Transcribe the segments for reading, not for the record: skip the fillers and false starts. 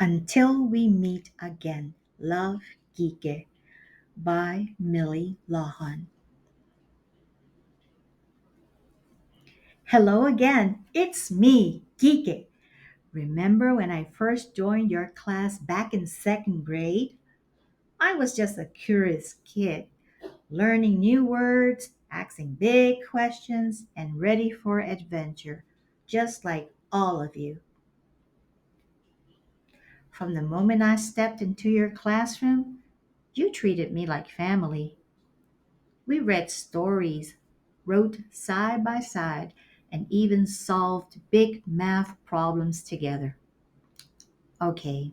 Until we meet again. Love, Quique by Millie Lawhon. Hello again. It's me, Quique. Remember when I first joined your class back in second grade? I was just a curious kid, learning new words, asking big questions, and ready for adventure, just like all of you. From the moment I stepped into your classroom, you treated me like family. We read stories, wrote side by side, and even solved big math problems together. Okay,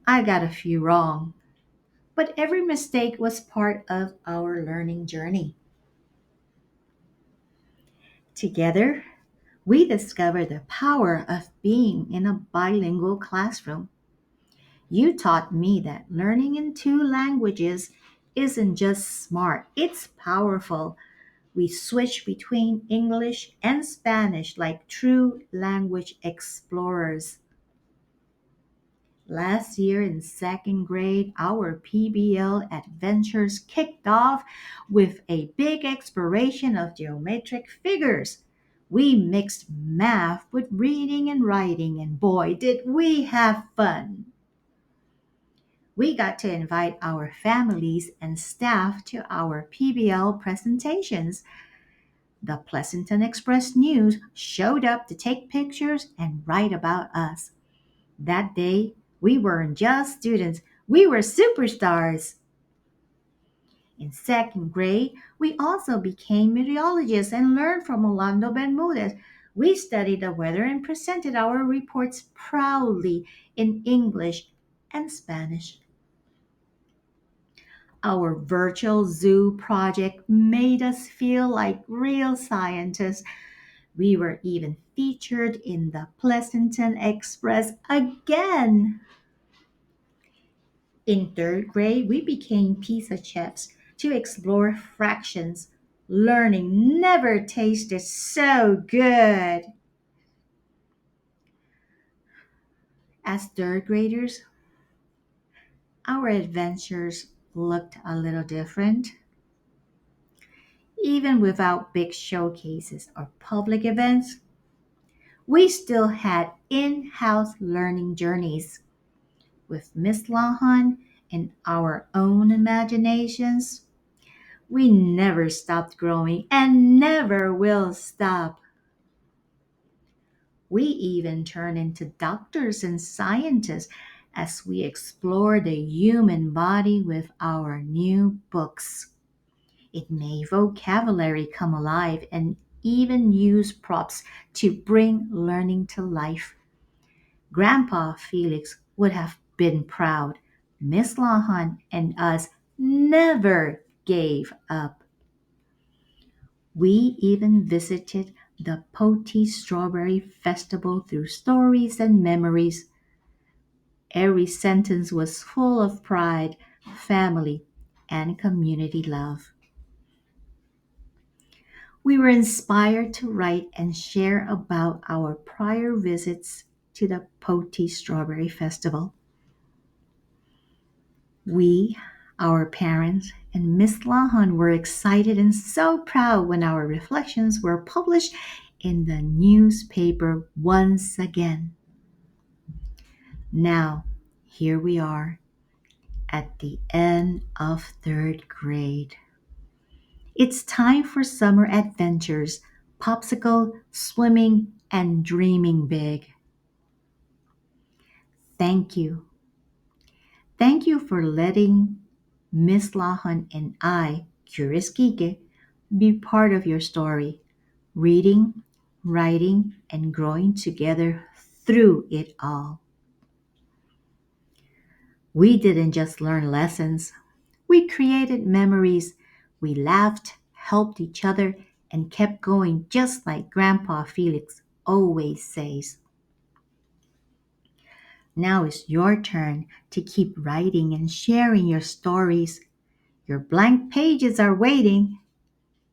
I got a few wrong, but every mistake was part of our learning journey. Together, we discovered the power of being in a bilingual classroom. You taught me that learning in two languages isn't just smart, it's powerful. We switch between English and Spanish like true language explorers. Last year in second grade, our PBL adventures kicked off with a big exploration of geometric figures. We mixed math with reading and writing, and boy, did we have fun! We got to invite our families and staff to our PBL presentations. The Pleasanton Express News showed up to take pictures and write about us. That day, we weren't just students, we were superstars. In second grade, we also became meteorologists and learned from Orlando Bermudez. We studied the weather and presented our reports proudly in English and Spanish. Our virtual zoo project made us feel like real scientists. We were even featured in the Pleasanton Express again. In third grade, we became pizza chefs to explore fractions. Learning never tasted so good. As third graders, our adventures looked a little different. Even without big showcases or public events, we still had in house learning journeys. With Miss Lawhon and our own imaginations, we never stopped growing and never will stop. We even turn into doctors and scientists as we explore the human body with our new books. It made vocabulary come alive and even use props to bring learning to life. Grandpa Felix would have been proud. Miss Lawhon and us never gave up. We even visited the Poti Strawberry Festival through stories and memories. Every sentence was full of pride, family, and community love. We were inspired to write and share about our prior visits to the Poti Strawberry Festival. We, our parents, and Miss Lawhon were excited and so proud when our reflections were published in the newspaper once again. Now, here we are at the end of third grade. It's time for summer adventures, popsicle, swimming, and dreaming big. Thank you. Thank you for letting Miss Lawhon and I, Curious Kike, be part of your story, reading, writing, and growing together through it all. We didn't just learn lessons, we created memories, we laughed, helped each other, and kept going just like Grandpa Felix always says. Now it's your turn to keep writing and sharing your stories. Your blank pages are waiting,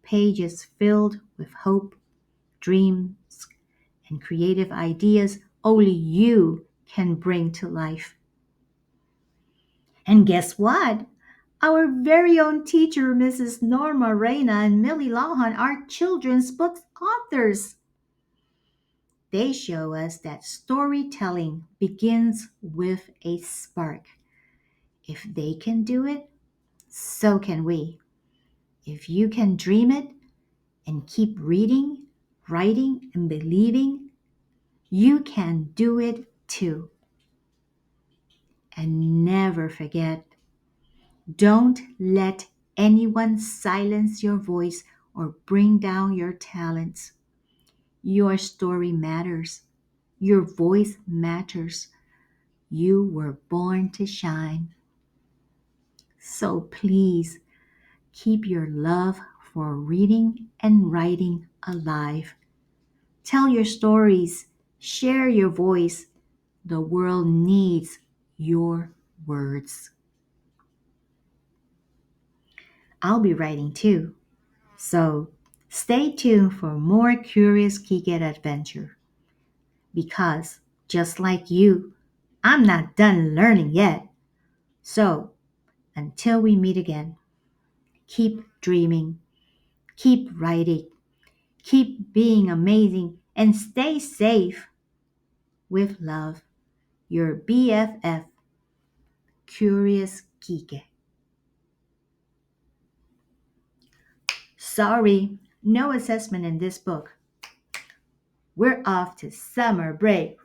pages filled with hope, dreams, and creative ideas only you can bring to life. And guess what? Our very own teacher, Mrs. Norma Reyna and Millie Lawhon, are children's book authors. They show us that storytelling begins with a spark. If they can do it, so can we. If you can dream it and keep reading, writing, and believing, you can do it too. And never forget, don't let anyone silence your voice or bring down your talents. Your story matters. Your voice matters. You were born to shine. So please keep your love for reading and writing alive. Tell your stories. Share your voice. The world needs your words. I'll be writing too. So stay tuned for more curious Quique adventure. Because just like you, I'm not done learning yet. So until we meet again, keep dreaming, keep writing, keep being amazing, and stay safe. With love, your BFF, Curious Quique. Sorry, no assessment in this book. We're off to summer break.